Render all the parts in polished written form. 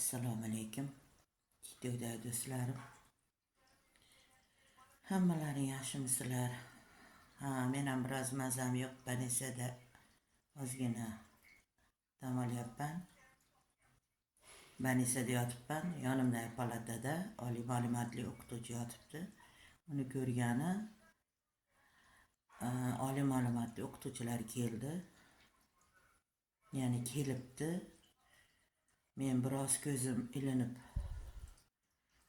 Assalomu alaykum. Videodagi do'stlarim. Hammalaring yaxshimisizlar? Men ham biroz mazam yo'q, Banisada ozgina dam olyapman. Banisada yotibman. Yonimdagi palatada oliy ma'lumotli o'qituvchi yotibdi. Uni ko'rgani oliy ma'lumotli o'qituvchilar keldi. Ya'ni kelibdi. Men biroz ko'zim ilinib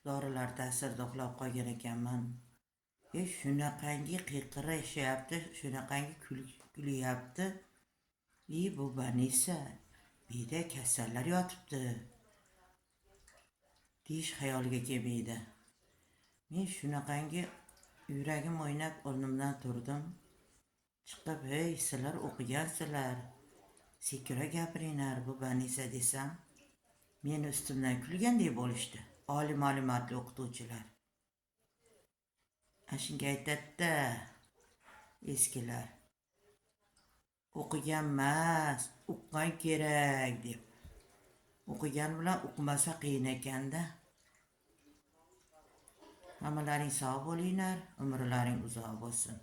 dorilar ta'sirida uxlab qolgan ekanman. Shunaqangi qiyqirishyapti, shunaqangi kulyapti. Bu Banisa, buyerda kasallar yotibdi deyish xayoliga kelmaydi. Men shunaqangi yuragim o'ynab o'rnimdan turdim. Chiqib, sizlar o'qigansizlar, sekinroq gapiringlar, bu Banisa desam, meni ustimdan kulgandek bo'lishdi. Oliy ma'lumotli o'qituvchilar. Shunga aytadi-da, eskilar. O'qigan emas, uqqan kerak deb. O'qigan bilan uqmasa qiyin ekanda. Hammalaring sog' bo'linglar, umrlaring uzoq bo'lsin.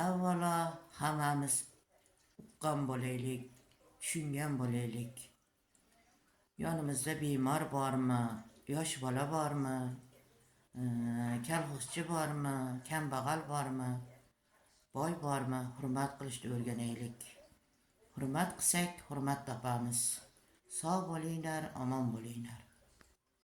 Avvalo hammamiz uqqan bo'laylik, tushungan bo'laylik. Yonimizda bemor bormi, yosh bola bormi, kalxozchi bormi, kambag'al bormi, boy bormi, hurmat qilishni o'rganaylik. Hurmat qilsak, hurmat topamiz. Sog' bo'linglar, omon bo'linglar.